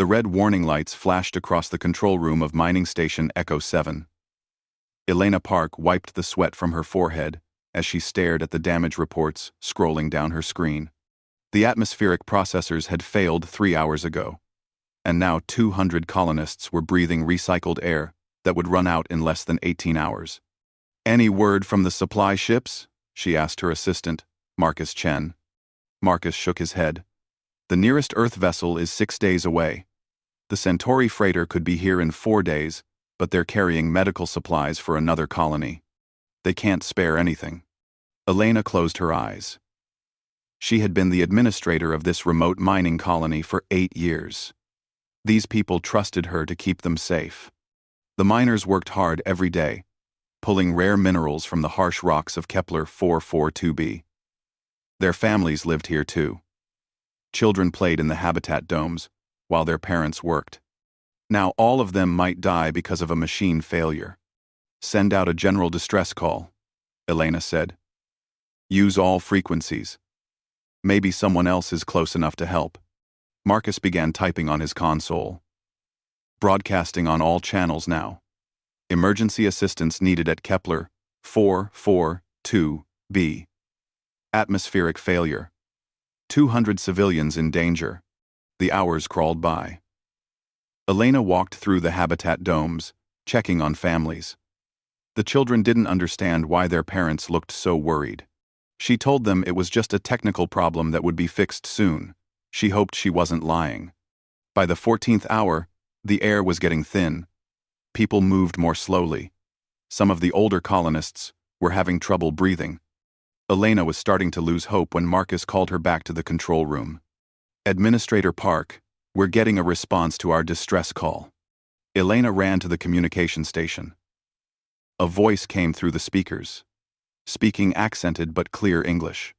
The red warning lights flashed across the control room of Mining Station Echo 7. Elena Park wiped the sweat from her forehead as she stared at the damage reports scrolling down her screen. The atmospheric processors had failed 3 hours ago, and now 200 colonists were breathing recycled air that would run out in less than 18 hours. "Any word from the supply ships?" she asked her assistant, Marcus Chen. Marcus shook his head. "The nearest Earth vessel is 6 days away. The Centauri freighter could be here in 4 days, but they're carrying medical supplies for another colony. They can't spare anything." Elena closed her eyes. She had been the administrator of this remote mining colony for 8 years. These people trusted her to keep them safe. The miners worked hard every day, pulling rare minerals from the harsh rocks of Kepler 442b. Their families lived here too. Children played in the habitat domes, while their parents worked. Now all of them might die because of a machine failure. "Send out a general distress call," Elena said. "Use all frequencies. Maybe someone else is close enough to help." Marcus began typing on his console. "Broadcasting on all channels now. Emergency assistance needed at Kepler 442b. Atmospheric failure. 200 civilians in danger." The hours crawled by. Elena walked through the habitat domes, checking on families. The children didn't understand why their parents looked so worried. She told them it was just a technical problem that would be fixed soon. She hoped she wasn't lying. By the 14th hour, the air was getting thin. People moved more slowly. Some of the older colonists were having trouble breathing. Elena was starting to lose hope when Marcus called her back to the control room. "Administrator Park, we're getting a response to our distress call." Elena ran to the communication station. A voice came through the speakers, speaking accented but clear English.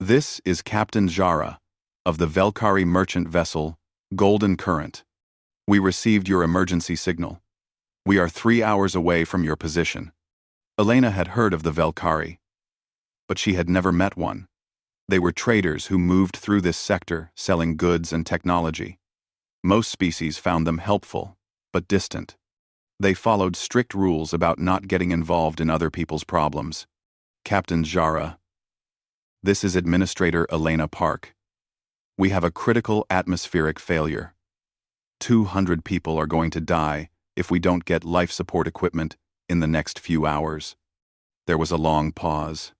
"This is Captain Jara of the Velkari merchant vessel Golden Current. We received your emergency signal. We are 3 hours away from your position." Elena had heard of the Velkari, but she had never met one. They were traders who moved through this sector selling goods and technology. Most species found them helpful, but distant. They followed strict rules about not getting involved in other people's problems. "Captain Jara, this is Administrator Elena Park. We have a critical atmospheric failure. 200 people are going to die if we don't get life support equipment in the next few hours." There was a long pause.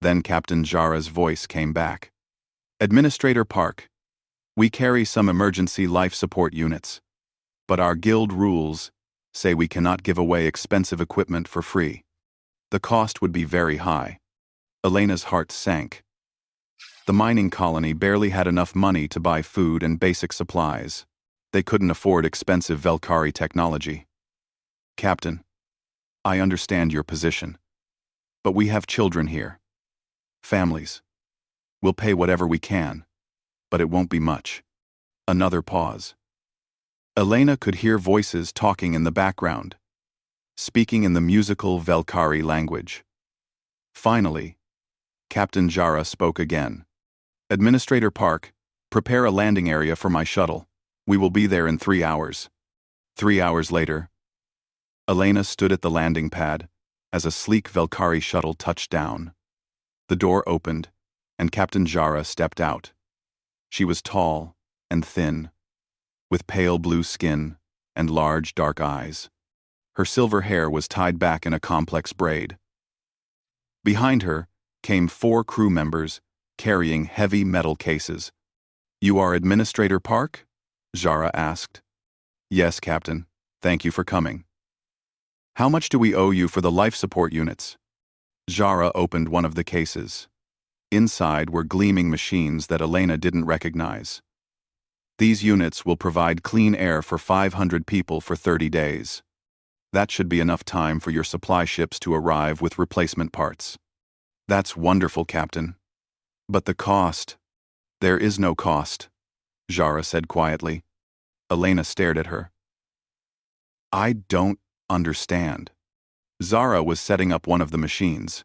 Then Captain Jara's voice came back. "Administrator Park, we carry some emergency life support units, but our guild rules say we cannot give away expensive equipment for free. The cost would be very high." Elena's heart sank. The mining colony barely had enough money to buy food and basic supplies. They couldn't afford expensive Velkari technology. "Captain, I understand your position, but we have children here. Families. We'll pay whatever we can, but it won't be much." Another pause. Elena could hear voices talking in the background, speaking in the musical Velkari language. Finally, Captain Jara spoke again. "Administrator Park, prepare a landing area for my shuttle. We will be there in 3 hours." 3 hours later, Elena stood at the landing pad as a sleek Velkari shuttle touched down. The door opened, and Captain Jara stepped out. She was tall and thin, with pale blue skin and large dark eyes. Her silver hair was tied back in a complex braid. Behind her came 4 crew members carrying heavy metal cases. "You are Administrator Park?" Jara asked. "Yes, Captain. Thank you for coming." "How much do we owe you for the life support units?" Jara opened one of the cases. Inside were gleaming machines that Elena didn't recognize. "These units will provide clean air for 500 people for 30 days. That should be enough time for your supply ships to arrive with replacement parts." "That's wonderful, Captain. But the cost—" "There is no cost," Jara said quietly. Elena stared at her. "I don't understand." Zara was setting up one of the machines.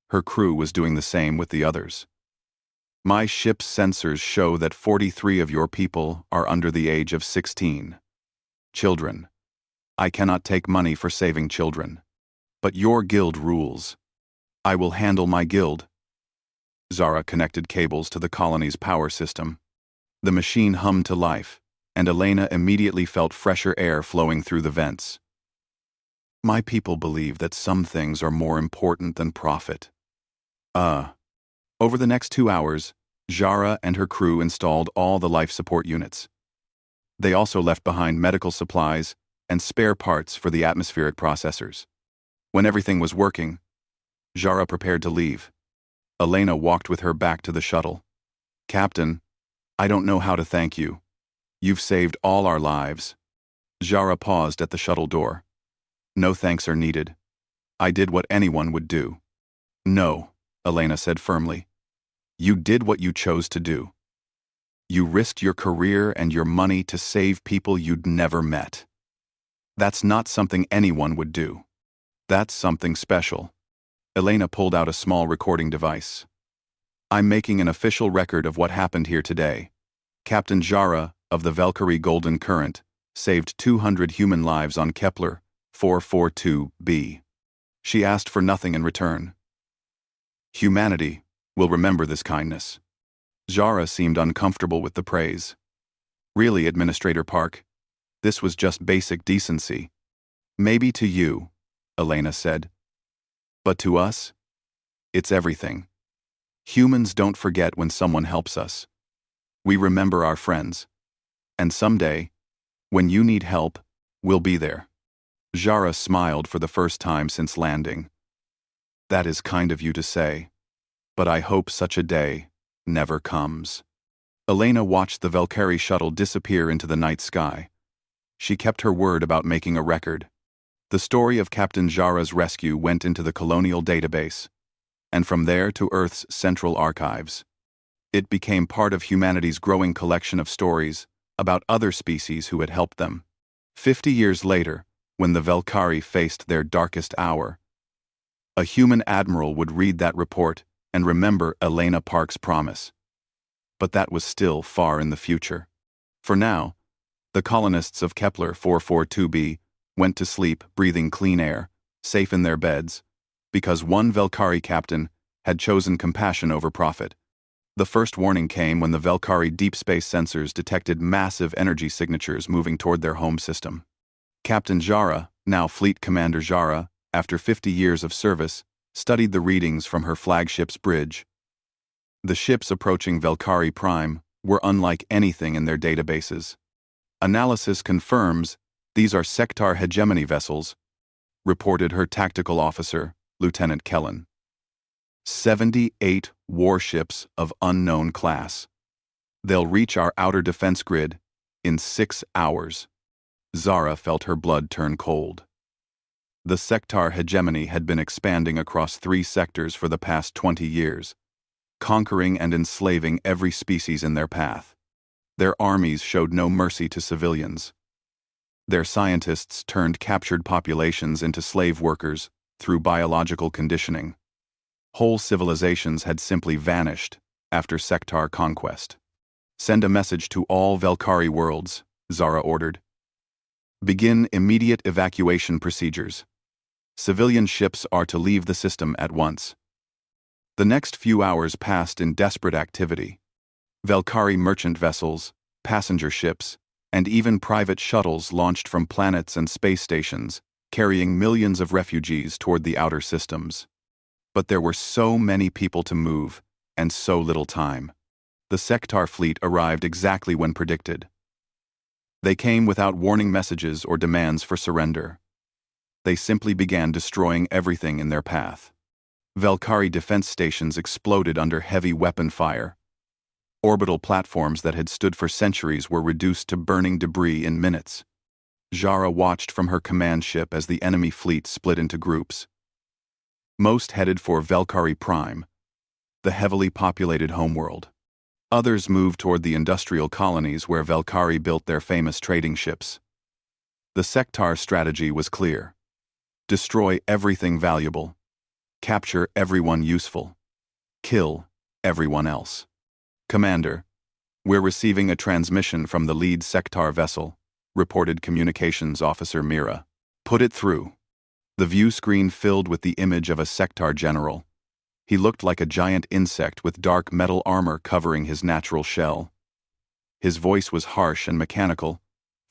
Her crew was doing the same with the others. My ship's sensors show that 43 of your people are under the age of 16. Children. I cannot take money for saving children. But your guild rules. I will handle my guild. Zara connected cables to the colony's power system. The machine hummed to life, and Elena immediately felt fresher air flowing through the vents. My people believe that some things are more important than profit. Over the next 2 hours, Zara and her crew installed all the life support units. They also left behind medical supplies and spare parts for the atmospheric processors. When everything was working, Zara prepared to leave. Elena walked with her back to the shuttle. Captain, I don't know how to thank you. You've saved all our lives. Zara paused at the shuttle door. No thanks are needed. I did what anyone would do. No, Elena said firmly. You did what you chose to do. You risked your career and your money to save people you'd never met. That's not something anyone would do. That's something special. Elena pulled out a small recording device. I'm making an official record of what happened here today. Captain Zara of the Valkyrie Golden Current saved 200 human lives on Kepler 442b. She asked for nothing in return. Humanity will remember this kindness. Zara seemed uncomfortable with the praise. Really, Administrator Park, this was just basic decency. Maybe to you, Elena said. But to us, it's everything. Humans don't forget when someone helps us. We remember our friends. And someday, when you need help, we'll be there. Zara smiled for the first time since landing. That is kind of you to say, but I hope such a day never comes. Elena watched the Valkyrie shuttle disappear into the night sky. She kept her word about making a record. The story of Captain Zara's rescue went into the colonial database, and from there to Earth's central archives. It became part of humanity's growing collection of stories about other species who had helped them. 50 years later, when the Valkyrie faced their darkest hour, a human admiral would read that report and remember Elena Park's promise. But that was still far in the future. For now, the colonists of Kepler 442b went to sleep breathing clean air, safe in their beds, because one Valkyrie captain had chosen compassion over profit. The first warning came when the Valkyrie deep space sensors detected massive energy signatures moving toward their home system. Captain Zara, now Fleet Commander Zara, after 50 years of service, studied the readings from her flagship's bridge. The ships approaching Valkyrie Prime were unlike anything in their databases. Analysis confirms these are sector hegemony vessels, reported her tactical officer, Lieutenant Kellen. 78 warships of unknown class. They'll reach our outer defense grid in 6 hours. Zara felt her blood turn cold. The sector hegemony had been expanding across 3 sectors for the past 20 years, conquering and enslaving every species in their path. Their armies showed no mercy to civilians. Their scientists turned captured populations into slave workers through biological conditioning. Whole civilizations had simply vanished after sector conquest. Send a message to all Valkyrie worlds, Zara ordered. Begin immediate evacuation procedures. Civilian ships are to leave the system at once. The next few hours passed in desperate activity. Valkyrie merchant vessels, passenger ships, and even private shuttles launched from planets and space stations, carrying millions of refugees toward the outer systems. But there were so many people to move, and so little time. The sector fleet arrived exactly when predicted. They came without warning messages or demands for surrender. They simply began destroying everything in their path. Valkyrie defense stations exploded under heavy weapon fire. Orbital platforms that had stood for centuries were reduced to burning debris in minutes. Zara watched from her command ship as the enemy fleet split into groups. Most headed for Valkyrie Prime, the heavily populated homeworld. Others moved toward the industrial colonies where Valkyrie built their famous trading ships. The sector strategy was clear. Destroy everything valuable. Capture everyone useful. Kill everyone else. Commander, we're receiving a transmission from the lead sector vessel, reported Communications Officer Mira. Put it through. The view screen filled with the image of a sector general. He looked like a giant insect with dark metal armor covering his natural shell. His voice was harsh and mechanical,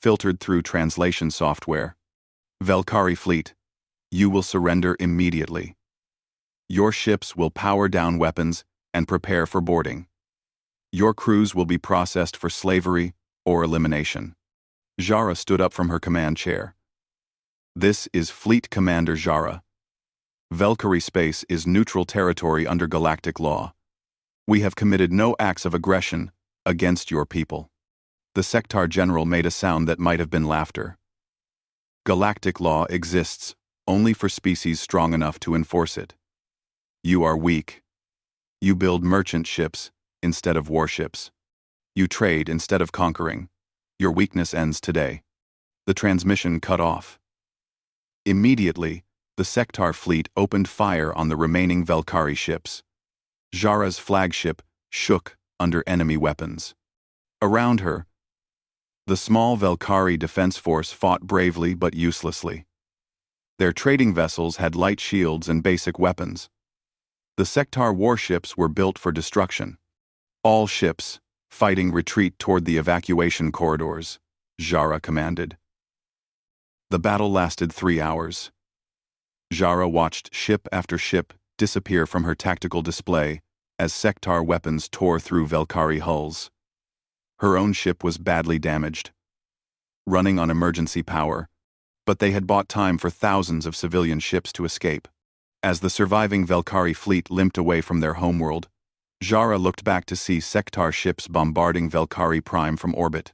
filtered through translation software. Velkari fleet, you will surrender immediately. Your ships will power down weapons and prepare for boarding. Your crews will be processed for slavery or elimination. Jara stood up from her command chair. This is Fleet Commander Jara. Velkari space is neutral territory under galactic law. We have committed no acts of aggression against your people. The sector general made a sound that might have been laughter. Galactic law exists only for species strong enough to enforce it. You are weak. You build merchant ships instead of warships. You trade instead of conquering. Your weakness ends today. The transmission cut off. Immediately, the sector fleet opened fire on the remaining Velkari ships. Jara's flagship shook under enemy weapons. Around her, the small Velkari defense force fought bravely but uselessly. Their trading vessels had light shields and basic weapons. The sector warships were built for destruction. All ships, fighting retreat toward the evacuation corridors, Jara commanded. The battle lasted 3 hours. Jara watched ship after ship disappear from her tactical display as sector weapons tore through Velkari hulls. Her own ship was badly damaged, running on emergency power, but they had bought time for thousands of civilian ships to escape. As the surviving Velkari fleet limped away from their homeworld, Jara looked back to see sector ships bombarding Velkari Prime from orbit.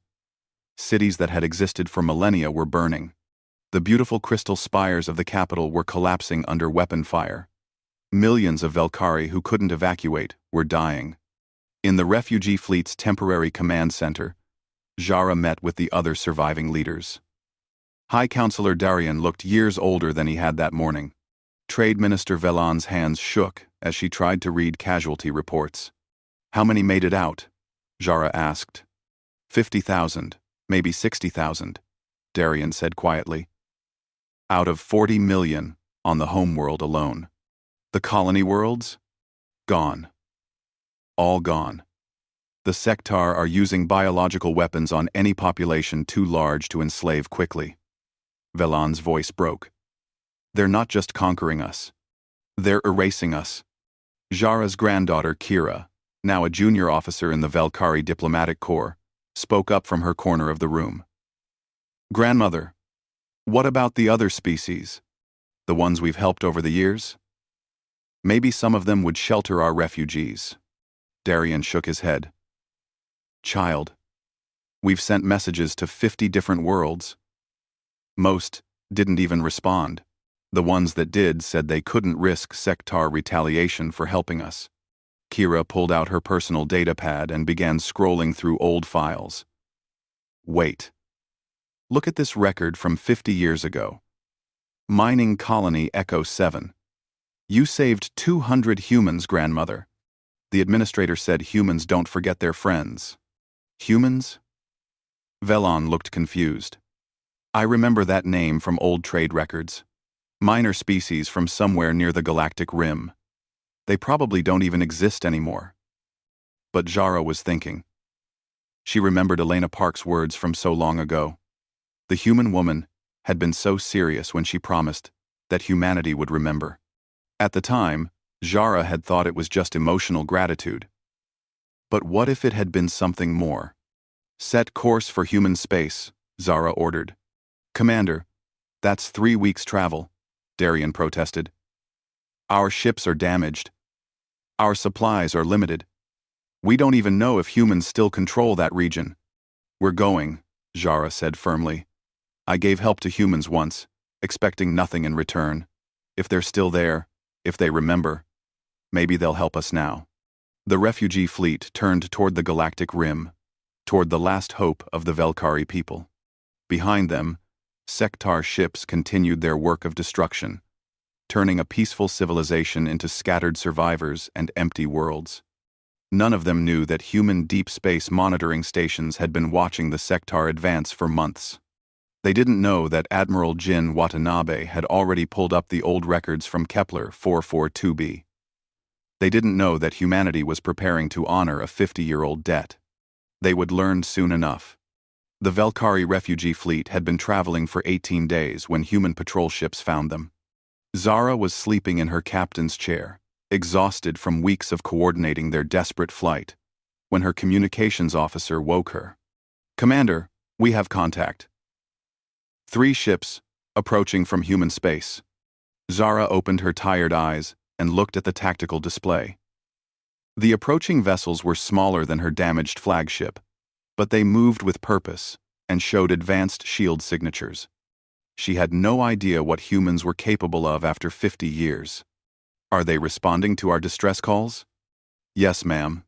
Cities that had existed for millennia were burning. The beautiful crystal spires of the capital were collapsing under weapon fire. Millions of Velkari who couldn't evacuate were dying. In the refugee fleet's temporary command center, Jara met with the other surviving leaders. High Counselor Darian looked years older than he had that morning. Trade Minister Velan's hands shook as she tried to read casualty reports. How many made it out? Jara asked. 50,000, maybe 60,000, Darian said quietly. Out of 40 million on the homeworld alone. The colony worlds? Gone. All gone. The sector are using biological weapons on any population too large to enslave quickly. Velan's voice broke. They're not just conquering us. They're erasing us. Jara's granddaughter, Kira, now a junior officer in the Velkari Diplomatic Corps, spoke up from her corner of the room. Grandmother, what about the other species? The ones we've helped over the years? Maybe some of them would shelter our refugees. Darian shook his head. Child, we've sent messages to 50 different worlds. Most didn't even respond. The ones that did said they couldn't risk sector retaliation for helping us. Kira pulled out her personal data pad and began scrolling through old files. Wait. Look at this record from 50 years ago. Mining Colony Echo 7. You saved 200 humans, grandmother. The administrator said humans don't forget their friends. Humans? Velan looked confused. I remember that name from old trade records. Minor species from somewhere near the galactic rim. They probably don't even exist anymore. But Jara was thinking. She remembered Elena Park's words from so long ago. The human woman had been so serious when she promised that humanity would remember. At the time, Jara had thought it was just emotional gratitude. But what if it had been something more? Set course for human space, Zara ordered. Commander, that's 3 weeks' travel, Darian protested. Our ships are damaged. Our supplies are limited. We don't even know if humans still control that region. We're going, Jara said firmly. I gave help to humans once, expecting nothing in return. If they're still there, if they remember, maybe they'll help us now. The refugee fleet turned toward the galactic rim, toward the last hope of the Velkari people. Behind them, sector ships continued their work of destruction, turning a peaceful civilization into scattered survivors and empty worlds. None of them knew that human deep space monitoring stations had been watching the sector advance for months. They didn't know that Admiral Jin Watanabe had already pulled up the old records from Kepler 442b. They didn't know that humanity was preparing to honor a 50-year-old debt. They would learn soon enough. The Valkyrie refugee fleet had been traveling for 18 days when human patrol ships found them. Zara was sleeping in her captain's chair, exhausted from weeks of coordinating their desperate flight, when her communications officer woke her. "Commander, we have contact. 3 ships, approaching from human space." Zara opened her tired eyes and looked at the tactical display. The approaching vessels were smaller than her damaged flagship, but they moved with purpose and showed advanced shield signatures. She had no idea what humans were capable of after 50 years. "Are they responding to our distress calls?" "Yes, ma'am.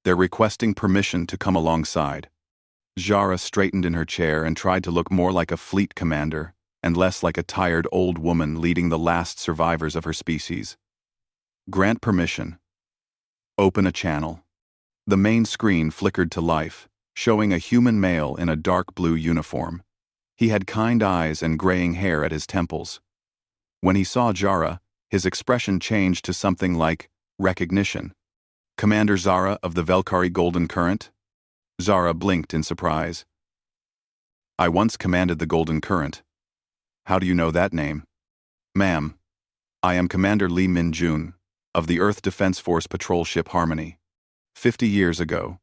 They're requesting permission to come alongside." Zara straightened in her chair and tried to look more like a fleet commander and less like a tired old woman leading the last survivors of her species. "Grant permission. Open a channel." The main screen flickered to life, showing a human male in a dark blue uniform. He had kind eyes and graying hair at his temples. When he saw Zara, his expression changed to something like recognition. "Commander Zara of the Valkyrie Golden Current?" Zara blinked in surprise. "I once commanded the Golden Current. How do you know that name?" "Ma'am, I am Commander Lee Min-jun, of the Earth Defense Force patrol ship Harmony. 50 years ago,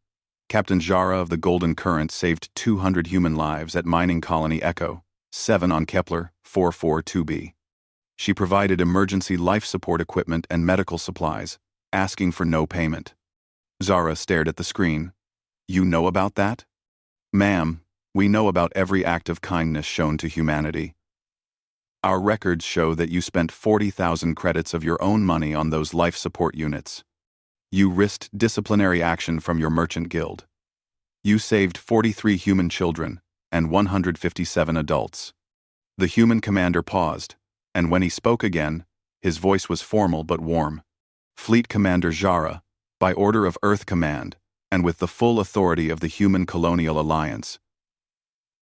Captain Zara of the Golden Current saved 200 human lives at mining colony Echo 7 on Kepler 442b. She provided emergency life support equipment and medical supplies, asking for no payment." Zara stared at the screen. "You know about that?" "Ma'am, we know about every act of kindness shown to humanity. Our records show that you spent 40,000 credits of your own money on those life support units. You risked disciplinary action from your merchant guild. You saved 43 human children and 157 adults." The human commander paused, and when he spoke again, his voice was formal but warm. "Fleet Commander Zara, by order of Earth Command, and with the full authority of the Human Colonial Alliance,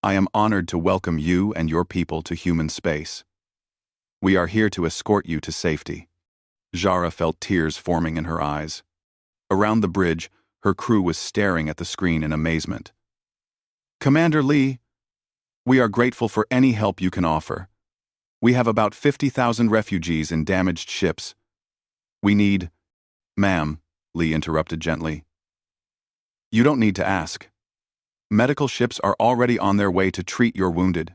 I am honored to welcome you and your people to human space. We are here to escort you to safety." Zara felt tears forming in her eyes. Around the bridge, her crew was staring at the screen in amazement. "Commander Lee, we are grateful for any help you can offer. We have about 50,000 refugees in damaged ships. We need—" "Ma'am," Lee interrupted gently. "You don't need to ask. Medical ships are already on their way to treat your wounded.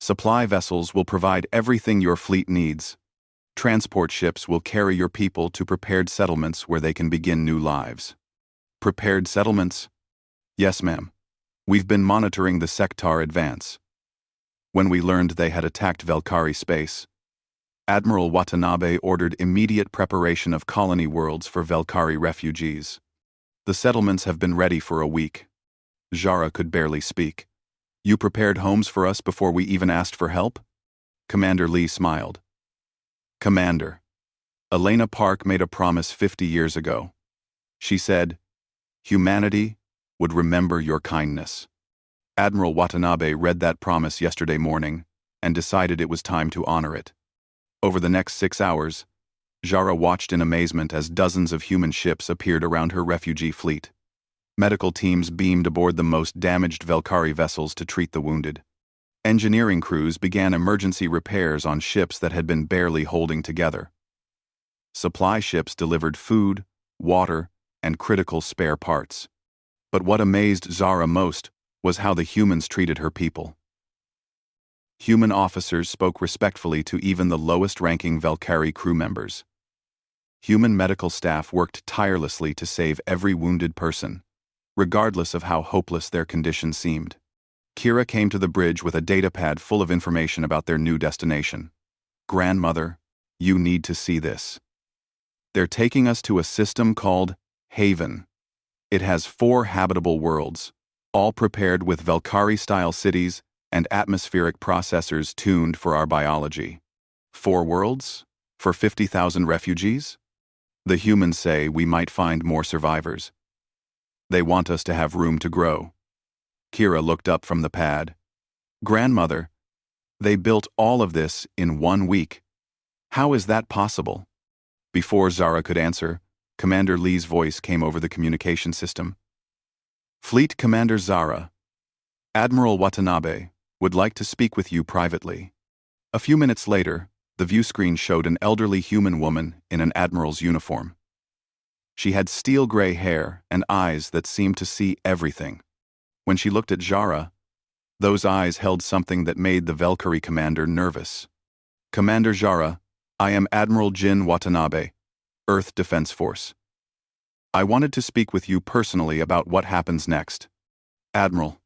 Supply vessels will provide everything your fleet needs. Transport ships will carry your people to prepared settlements where they can begin new lives." "Prepared settlements?" "Yes, ma'am. We've been monitoring the sector advance. When we learned they had attacked Valkyrie space, Admiral Watanabe ordered immediate preparation of colony worlds for Valkyrie refugees. The settlements have been ready for a week." Zara could barely speak. "You prepared homes for us before we even asked for help?" Commander Lee smiled. "Commander, Elena Park made a promise 50 years ago. She said, 'Humanity would remember your kindness.' Admiral Watanabe read that promise yesterday morning and decided it was time to honor it." Over the next 6 hours, Zara watched in amazement as dozens of human ships appeared around her refugee fleet. Medical teams beamed aboard the most damaged Valkyrie vessels to treat the wounded. Engineering crews began emergency repairs on ships that had been barely holding together. Supply ships delivered food, water, and critical spare parts. But what amazed Zara most was how the humans treated her people. Human officers spoke respectfully to even the lowest-ranking Valkyrie crew members. Human medical staff worked tirelessly to save every wounded person, regardless of how hopeless their condition seemed. Kira came to the bridge with a datapad full of information about their new destination. "Grandmother, you need to see this. They're taking us to a system called Haven. It has 4 habitable worlds, all prepared with Valkyrie-style cities and atmospheric processors tuned for our biology. 4 worlds? For 50,000 refugees? The humans say we might find more survivors, They want us to have room to grow. Kira looked up from the pad. Grandmother, they built all of this in 1 week. How is that possible? Before Zara could answer, Commander Lee's voice came over the communication system. Fleet Commander Zara, Admiral Watanabe would like to speak with you privately. A few minutes later, the view screen showed an elderly human woman in an admiral's uniform. She had steel-gray hair and eyes that seemed to see everything. When she looked at Zara, those eyes held something that made the Valkyrie commander nervous. Commander Zara, I am Admiral Jin Watanabe, Earth Defense Force. I wanted to speak with you personally about what happens next. Admiral,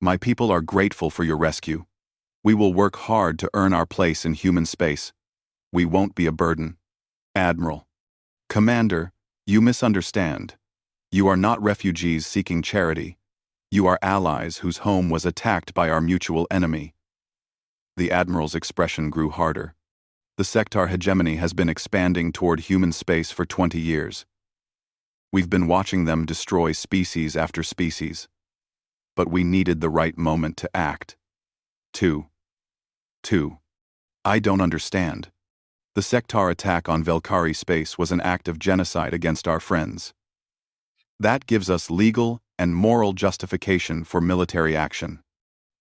my people are grateful for your rescue. We will work hard to earn our place in human space. We won't be a burden. Admiral. Commander, you misunderstand. You are not refugees seeking charity. You are allies whose home was attacked by our mutual enemy. The Admiral's expression grew harder. The sector hegemony has been expanding toward human space for 20 years. We've been watching them destroy species after species. But we needed the right moment to act. 2. I don't understand. The sector attack on Valkyrie space was an act of genocide against our friends. That gives us legal and moral justification for military action.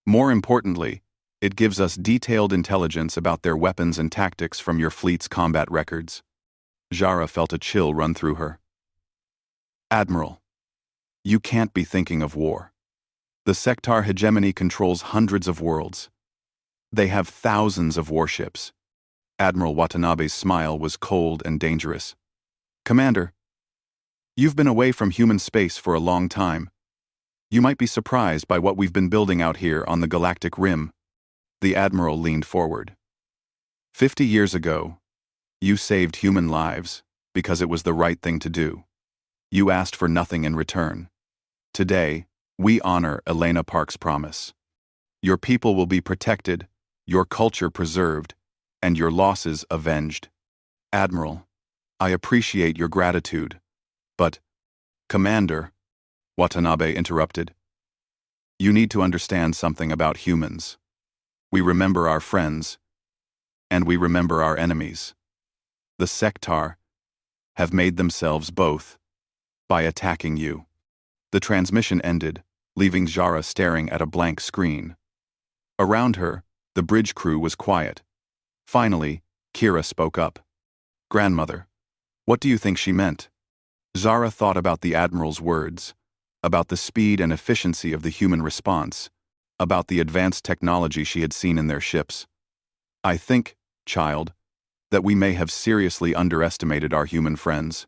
More importantly, it gives us detailed intelligence about their weapons and tactics from your fleet's combat records. Zara felt a chill run through her. Admiral, you can't be thinking of war. The sector hegemony controls hundreds of worlds. They have thousands of warships. Admiral Watanabe's smile was cold and dangerous. Commander, you've been away from human space for a long time. You might be surprised by what we've been building out here on the galactic rim. The Admiral leaned forward. 50 years ago, you saved human lives because it was the right thing to do. You asked for nothing in return. Today, we honor Elena Park's promise. Your people will be protected, your culture preserved, and your losses avenged. Admiral, I appreciate your gratitude, but, Commander, Watanabe interrupted, you need to understand something about humans. We remember our friends, and we remember our enemies. The sector have made themselves both by attacking you. The transmission ended, leaving Zara staring at a blank screen. Around her, the bridge crew was quiet. Finally, Kira spoke up. Grandmother, what do you think she meant? Zara thought about the Admiral's words, about the speed and efficiency of the human response, about the advanced technology she had seen in their ships. I think, child, that we may have seriously underestimated our human friends.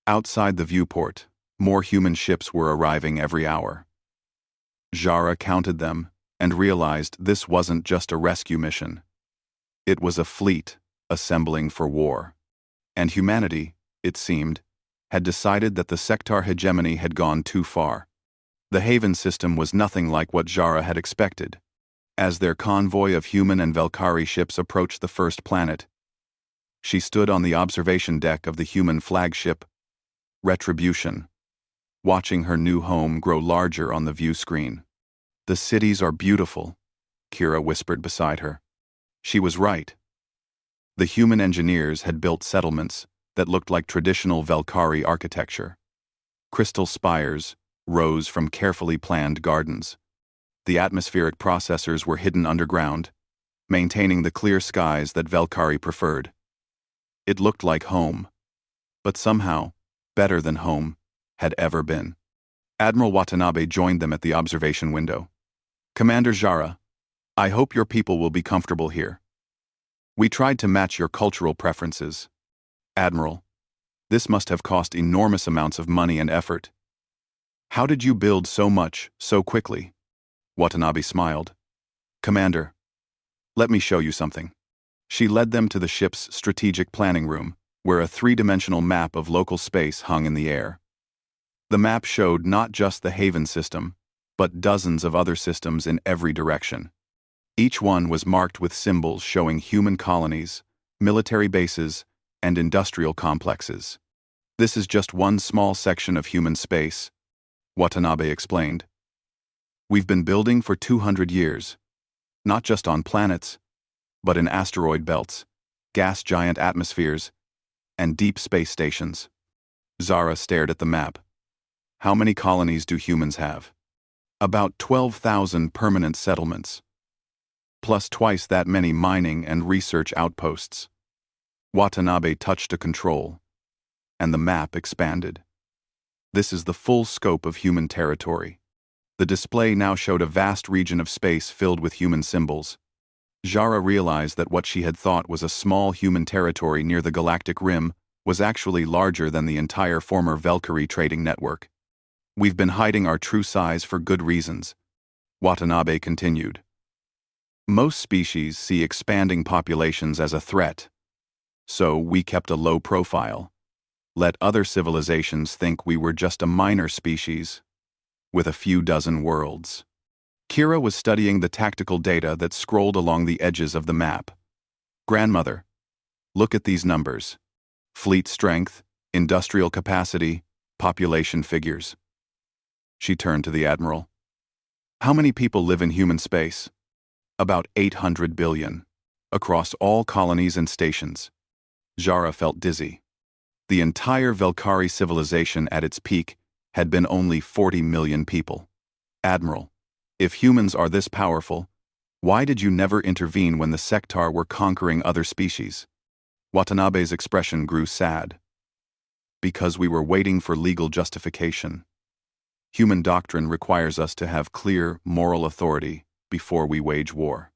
Outside the viewport, more human ships were arriving every hour. Zara counted them and realized this wasn't just a rescue mission. It was a fleet assembling for war. And humanity, it seemed, had decided that the sector hegemony had gone too far. The Haven system was nothing like what Zara had expected. As their convoy of human and Valkyrie ships approached the first planet, she stood on the observation deck of the human flagship, Retribution, watching her new home grow larger on the view screen. The cities are beautiful, Kira whispered beside her. She was right. The human engineers had built settlements that looked like traditional Valkyrie architecture. Crystal spires rose from carefully planned gardens. The atmospheric processors were hidden underground, maintaining the clear skies that Valkyrie preferred. It looked like home, but somehow better than home had ever been. Admiral Watanabe joined them at the observation window. Commander Zara, I hope your people will be comfortable here. We tried to match your cultural preferences. Admiral, this must have cost enormous amounts of money and effort. How did you build so much, so quickly? Watanabe smiled. Commander, let me show you something. She led them to the ship's strategic planning room, where a three-dimensional map of local space hung in the air. The map showed not just the Haven system, but dozens of other systems in every direction. Each one was marked with symbols showing human colonies, military bases, and industrial complexes. This is just one small section of human space, Watanabe explained. We've been building for 200 years, not just on planets, but in asteroid belts, gas giant atmospheres, and deep space stations. Zara stared at the map. How many colonies do humans have? About 12,000 permanent settlements, plus twice that many mining and research outposts. Watanabe touched a control, and the map expanded. This is the full scope of human territory. The display now showed a vast region of space filled with human symbols. Zara realized that what she had thought was a small human territory near the galactic rim was actually larger than the entire former Valkyrie trading network. We've been hiding our true size for good reasons, Watanabe continued. Most species see expanding populations as a threat, so we kept a low profile. Let other civilizations think we were just a minor species with a few dozen worlds. Kira was studying the tactical data that scrolled along the edges of the map. Grandmother, look at these numbers. Fleet strength, industrial capacity, population figures. She turned to the Admiral. How many people live in human space? About 800 billion, across all colonies and stations. Zara felt dizzy. The entire Valkyrie civilization at its peak had been only 40 million people. Admiral, if humans are this powerful, why did you never intervene when the Sectar were conquering other species? Watanabe's expression grew sad. Because we were waiting for legal justification. Human doctrine requires us to have clear, moral authority before we wage war.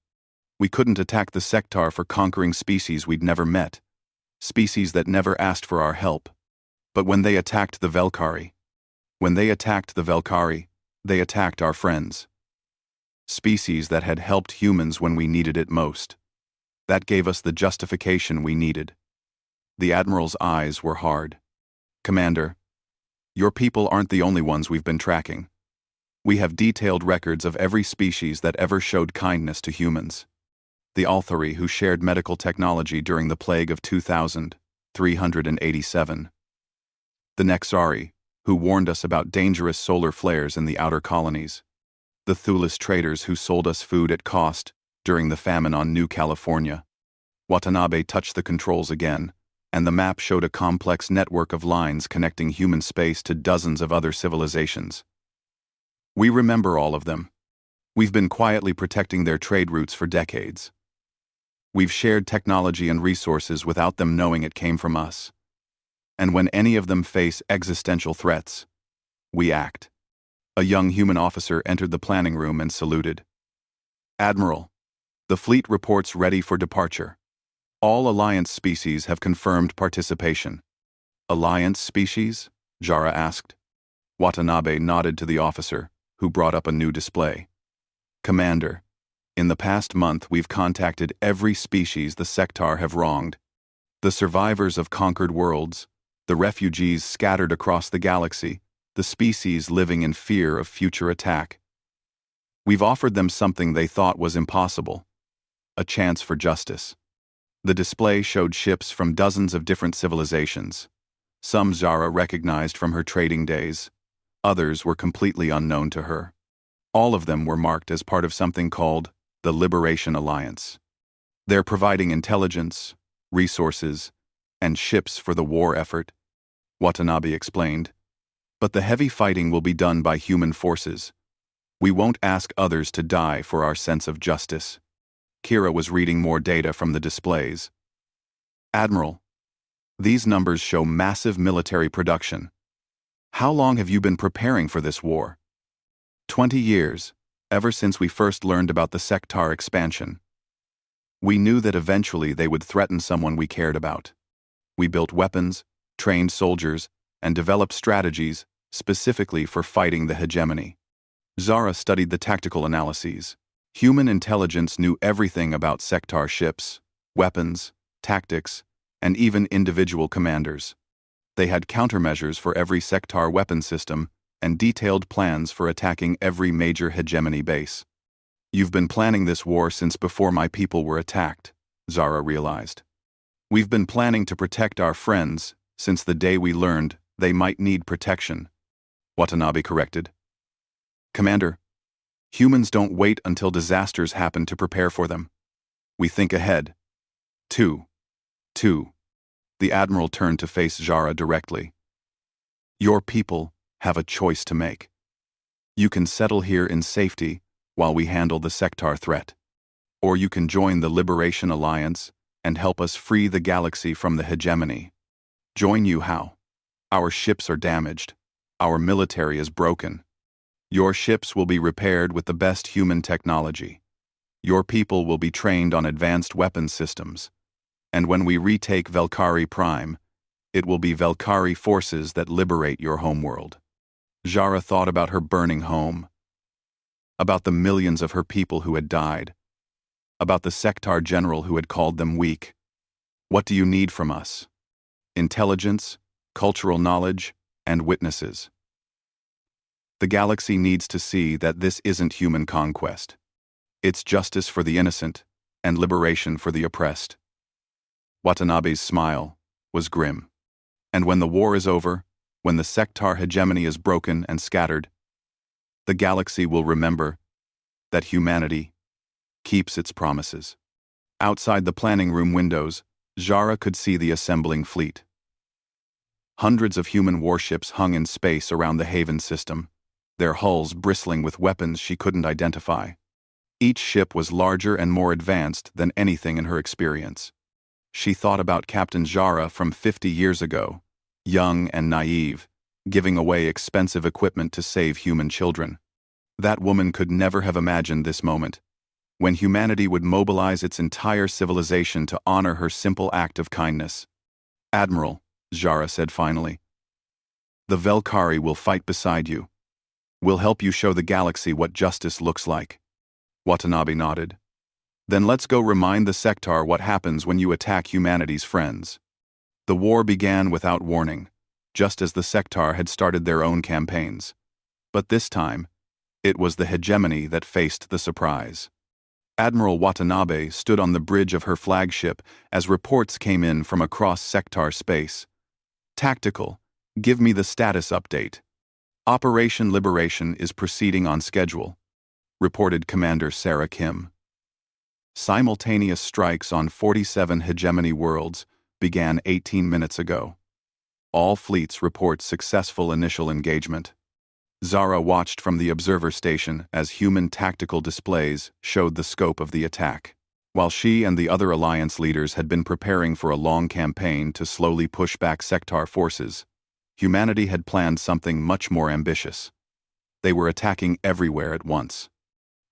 We couldn't attack the Sectar for conquering species we'd never met, species that never asked for our help. But when they attacked the Valkyrie, they attacked our friends. Species that had helped humans when we needed it most. That gave us the justification we needed. The Admiral's eyes were hard. Commander, your people aren't the only ones we've been tracking. We have detailed records of every species that ever showed kindness to humans. The Althari who shared medical technology during the plague of 2387. The Nexari, who warned us about dangerous solar flares in the outer colonies. The Thulis traders who sold us food at cost during the famine on New California. Watanabe touched the controls again, and the map showed a complex network of lines connecting human space to dozens of other civilizations. We remember all of them. We've been quietly protecting their trade routes for decades. We've shared technology and resources without them knowing it came from us. And when any of them face existential threats, we act. A young human officer entered the planning room and saluted. Admiral, the fleet reports ready for departure. All Alliance species have confirmed participation. Alliance species? Zara asked. Watanabe nodded to the officer, who brought up a new display. Commander, in the past month we've contacted every species the Sectar have wronged. The survivors of conquered worlds, the refugees scattered across the galaxy, the species living in fear of future attack. We've offered them something they thought was impossible. A chance for justice. The display showed ships from dozens of different civilizations. Some Zara recognized from her trading days. Others were completely unknown to her. All of them were marked as part of something called the Liberation Alliance. They're providing intelligence, resources, and ships for the war effort, Watanabe explained. But the heavy fighting will be done by human forces. We won't ask others to die for our sense of justice. Kira was reading more data from the displays. Admiral, these numbers show massive military production. How long have you been preparing for this war? 20 years, ever since we first learned about the Sectar expansion. We knew that eventually they would threaten someone we cared about. We built weapons, trained soldiers, and developed strategies specifically for fighting the hegemony. Zara studied the tactical analyses. Human intelligence knew everything about Sectar ships, weapons, tactics, and even individual commanders. They had countermeasures for every Sectar weapon system and detailed plans for attacking every major hegemony base. You've been planning this war since before my people were attacked, Zara realized. We've been planning to protect our friends since the day we learned they might need protection. Watanabe corrected. Commander, humans don't wait until disasters happen to prepare for them. We think ahead. 2. The Admiral turned to face Zara directly. Your people have a choice to make. You can settle here in safety while we handle the Sectar threat. Or you can join the Liberation Alliance and help us free the galaxy from the hegemony. Join you how? Our ships are damaged. Our military is broken. Your ships will be repaired with the best human technology. Your people will be trained on advanced weapons systems. And when we retake Velkari Prime, it will be Velkari forces that liberate your homeworld. Zara thought about her burning home, about the millions of her people who had died, about the Sectar general who had called them weak. What do you need from us? Intelligence, cultural knowledge, and witnesses. The galaxy needs to see that this isn't human conquest. It's justice for the innocent and liberation for the oppressed. Watanabe's smile was grim. And when the war is over, when the Sectar hegemony is broken and scattered, the galaxy will remember that humanity keeps its promises. Outside the planning room windows, Zara could see the assembling fleet. Hundreds of human warships hung in space around the Haven system, their hulls bristling with weapons she couldn't identify. Each ship was larger and more advanced than anything in her experience. She thought about Captain Zara from 50 years ago, young and naive, giving away expensive equipment to save human children. That woman could never have imagined this moment, when humanity would mobilize its entire civilization to honor her simple act of kindness. Admiral, Zara said finally, the Velkari will fight beside you. We'll help you show the galaxy what justice looks like. Watanabe nodded. Then let's go remind the Sectar what happens when you attack humanity's friends. The war began without warning, just as the Sectar had started their own campaigns. But this time, it was the hegemony that faced the surprise. Admiral Watanabe stood on the bridge of her flagship as reports came in from across Sectar space. Tactical, give me the status update. Operation Liberation is proceeding on schedule, reported Commander Sarah Kim. Simultaneous strikes on 47 hegemony worlds began 18 minutes ago. All fleets report successful initial engagement. Zara watched from the observer station as human tactical displays showed the scope of the attack. While she and the other alliance leaders had been preparing for a long campaign to slowly push back Sectar forces, humanity had planned something much more ambitious. They were attacking everywhere at once.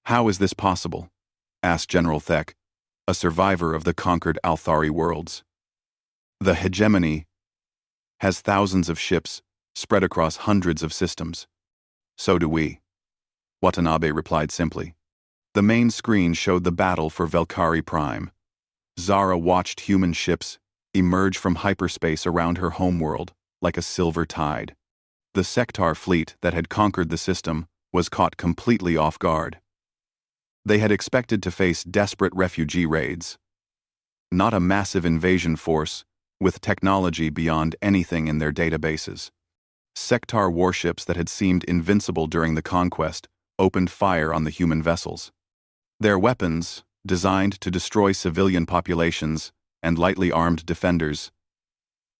How is this possible? Asked General Thek, a survivor of the conquered Althari worlds. The hegemony has thousands of ships spread across hundreds of systems. So do we. Watanabe replied simply. The main screen showed the battle for Velkari Prime. Zara watched human ships emerge from hyperspace around her homeworld like a silver tide. The Sectar fleet that had conquered the system was caught completely off guard. They had expected to face desperate refugee raids, not a massive invasion force with technology beyond anything in their databases. Sectar warships that had seemed invincible during the conquest opened fire on the human vessels. Their weapons, designed to destroy civilian populations and lightly armed defenders,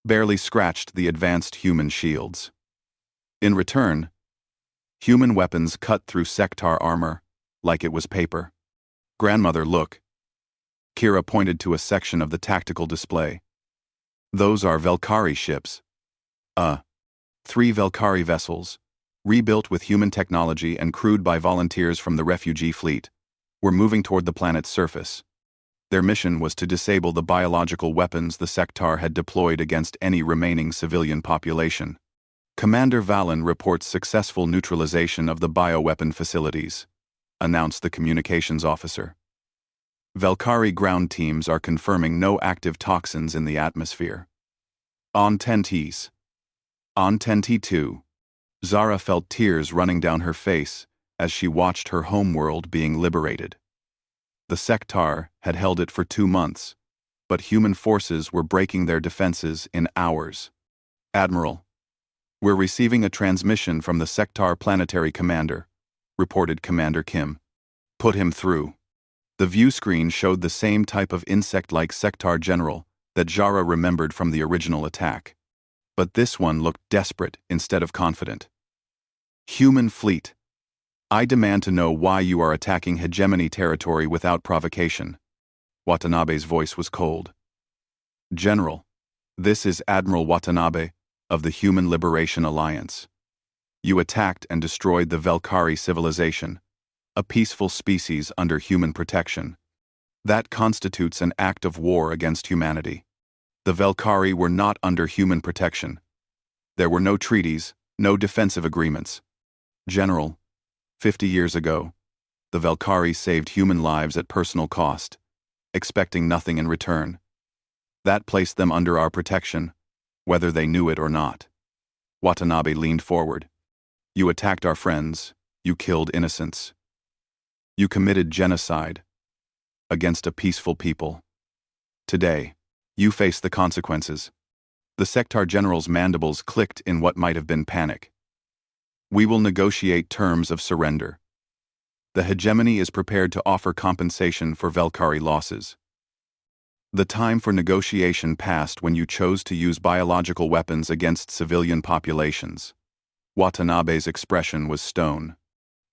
barely scratched the advanced human shields. In return, human weapons cut through Sectar armor like it was paper. Grandmother, look. Kira pointed to a section of the tactical display. Those are Velkari ships. 3 Velkari vessels, rebuilt with human technology and crewed by volunteers from the refugee fleet, were moving toward the planet's surface. Their mission was to disable the biological weapons the Sectar had deployed against any remaining civilian population. Commander Valen reports successful neutralization of the bioweapon facilities, announced the communications officer. Velkari ground teams are confirming no active toxins in the atmosphere. On Tentis. On Tenti-2. Zara felt tears running down her face as she watched her homeworld being liberated. The Sectar had held it for 2 months, but human forces were breaking their defenses in hours. Admiral, "We're receiving a transmission from the Sector Planetary Commander," reported Commander Kim. "Put him through." The view screen showed the same type of insect-like Sector General that Jara remembered from the original attack. But this one looked desperate instead of confident. "Human fleet. I demand to know why you are attacking hegemony territory without provocation." Watanabe's voice was cold. "General, this is Admiral Watanabe of the Human Liberation Alliance. You attacked and destroyed the Velkari civilization, a peaceful species under human protection. That constitutes an act of war against humanity. The Velkari were not under human protection. There were no treaties, no defensive agreements. General, 50 years ago, the Velkari saved human lives at personal cost, expecting nothing in return. That placed them under our protection, whether they knew it or not." Watanabe leaned forward. "You attacked our friends. You killed innocents. You committed genocide against a peaceful people. Today, you face the consequences." The Sector General's mandibles clicked in what might have been panic. "We will negotiate terms of surrender. The hegemony is prepared to offer compensation for Velkari losses. The time for negotiation passed when you chose to use biological weapons against civilian populations." Watanabe's expression was stone.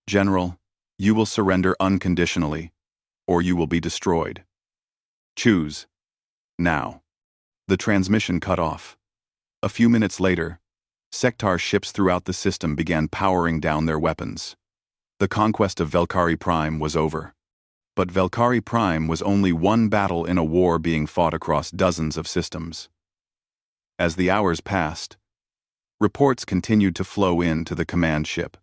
"General, you will surrender unconditionally, or you will be destroyed. Choose. Now." The transmission cut off. A few minutes later, Sector ships throughout the system began powering down their weapons. The conquest of Velkari Prime was over. But Velkari Prime was only one battle in a war being fought across dozens of systems. As the hours passed, reports continued to flow in to the command ship.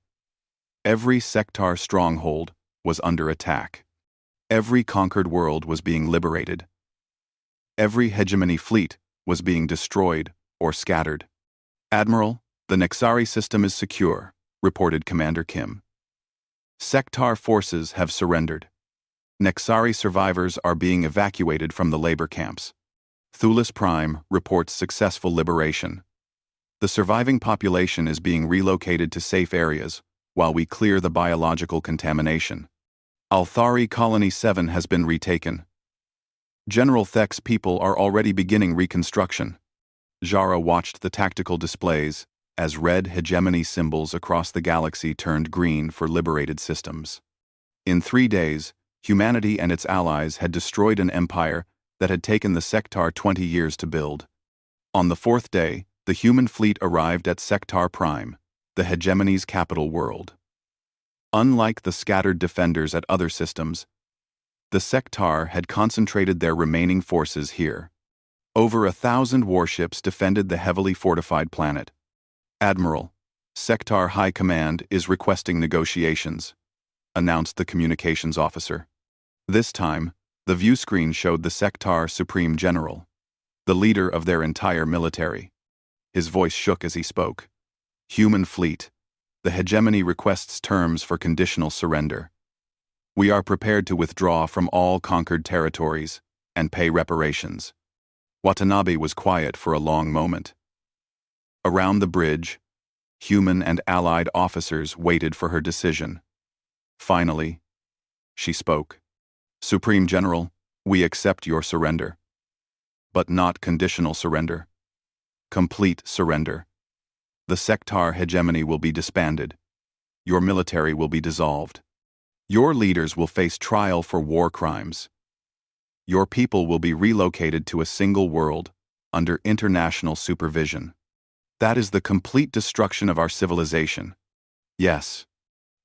Every Sector stronghold was under attack. Every conquered world was being liberated. Every hegemony fleet was being destroyed or scattered. "Admiral, the Nexari system is secure," reported Commander Kim. "Sector forces have surrendered. Nexari survivors are being evacuated from the labor camps. Thulis Prime reports successful liberation. The surviving population is being relocated to safe areas while we clear the biological contamination. Althari Colony 7 has been retaken. General Thek's people are already beginning reconstruction." Jara watched the tactical displays as red hegemony symbols across the galaxy turned green for liberated systems. In 3 days, humanity and its allies had destroyed an empire that had taken the Sector 20 years to build. On the 4th day, the human fleet arrived at Sector Prime, the hegemony's capital world. Unlike the scattered defenders at other systems, the Sector had concentrated their remaining forces here. Over 1,000 warships defended the heavily fortified planet. "Admiral, Sector High Command is requesting negotiations," announced the communications officer. This time, the view screen showed the Sector Supreme General, the leader of their entire military. His voice shook as he spoke. "Human fleet, the hegemony requests terms for conditional surrender. We are prepared to withdraw from all conquered territories and pay reparations." Watanabe was quiet for a long moment. Around the bridge, human and allied officers waited for her decision. Finally, she spoke. "Supreme General, we accept your surrender. But not conditional surrender. Complete surrender. The Sector hegemony will be disbanded. Your military will be dissolved. Your leaders will face trial for war crimes. Your people will be relocated to a single world under international supervision. That is the complete destruction of our civilization." "Yes,"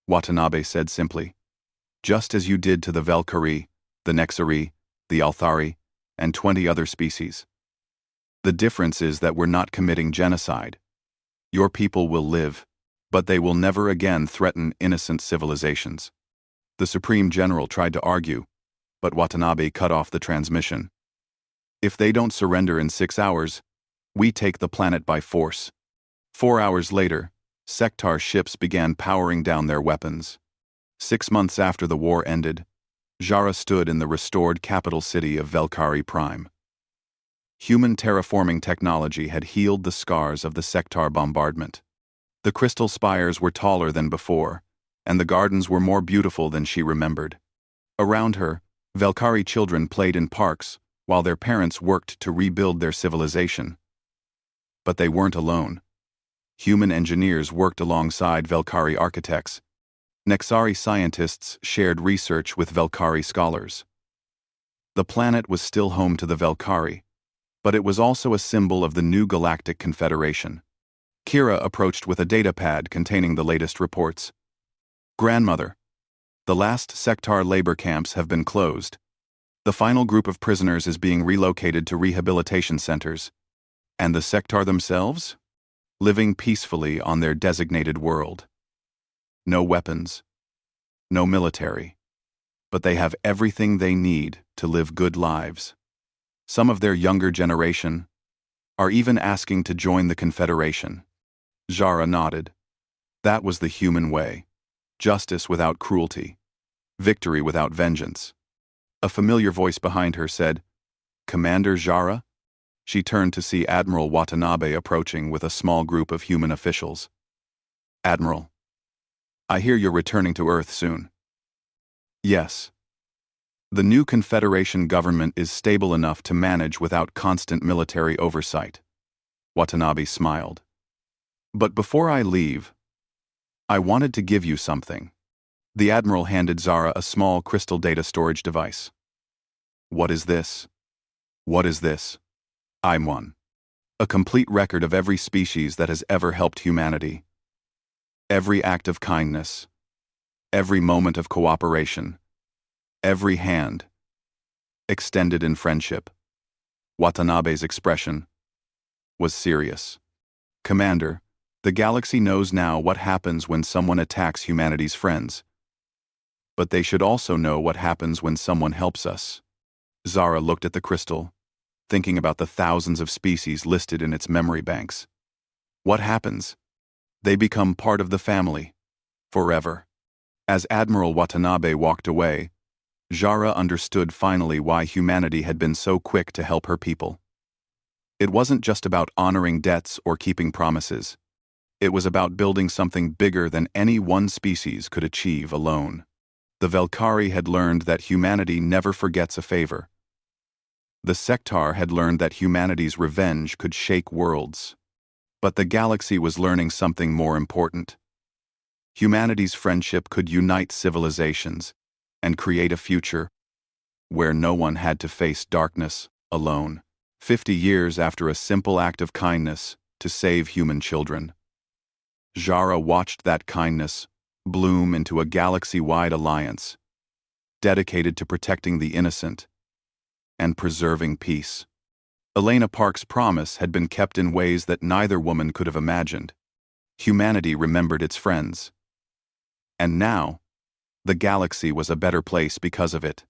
Watanabe said simply. "Just as you did to the Velkari, the Nexari, the Althari, and 20 other species. The difference is that we're not committing genocide. Your people will live, but they will never again threaten innocent civilizations." The Supreme General tried to argue, but Watanabe cut off the transmission. "If they don't surrender in 6 hours, we take the planet by force." 4 hours later, Sector ships began powering down their weapons. 6 months after the war ended, Jara stood in the restored capital city of Velkari Prime. Human terraforming technology had healed the scars of the Sector bombardment. The crystal spires were taller than before, and the gardens were more beautiful than she remembered. Around her, Velkari children played in parks, while their parents worked to rebuild their civilization. But they weren't alone. Human engineers worked alongside Velkari architects. Nexari scientists shared research with Velkari scholars. The planet was still home to the Velkari, but it was also a symbol of the new Galactic Confederation. Kira approached with a datapad containing the latest reports. Grandmother, the last sector labor camps have been closed. The final group of prisoners is being relocated to rehabilitation centers. And the sector themselves? Living peacefully on their designated world. No weapons, no military, but they have everything they need to live good lives. Some of their younger generation are even asking to join the Confederation. Zara nodded. That was the human way. Justice without cruelty. Victory without vengeance. A familiar voice behind her said, "Commander Zara?" She turned to see Admiral Watanabe approaching with a small group of human officials. "Admiral, I hear you're returning to Earth soon." "Yes. The new Confederation government is stable enough to manage without constant military oversight." Watanabe smiled. "But before I leave, I wanted to give you something." The Admiral handed Zara a small crystal data storage device. "What is this?" "What is this?" "I'm one. A complete record of every species that has ever helped humanity. Every act of kindness. Every moment of cooperation. Every hand extended in friendship." Watanabe's expression was serious. "Commander, the galaxy knows now what happens when someone attacks humanity's friends. But they should also know what happens when someone helps us." Zara looked at the crystal, thinking about the thousands of species listed in its memory banks. What happens? They become part of the family, forever. As Admiral Watanabe walked away, Zara understood finally why humanity had been so quick to help her people. It wasn't just about honoring debts or keeping promises. It was about building something bigger than any one species could achieve alone. The Velkari had learned that humanity never forgets a favor. The Sectar had learned that humanity's revenge could shake worlds. But the galaxy was learning something more important. Humanity's friendship could unite civilizations and create a future where no one had to face darkness alone. 50 years after a simple act of kindness to save human children. Zara watched that kindness bloom into a galaxy-wide alliance, dedicated to protecting the innocent and preserving peace. Elena Park's promise had been kept in ways that neither woman could have imagined. Humanity remembered its friends. And now, the galaxy was a better place because of it.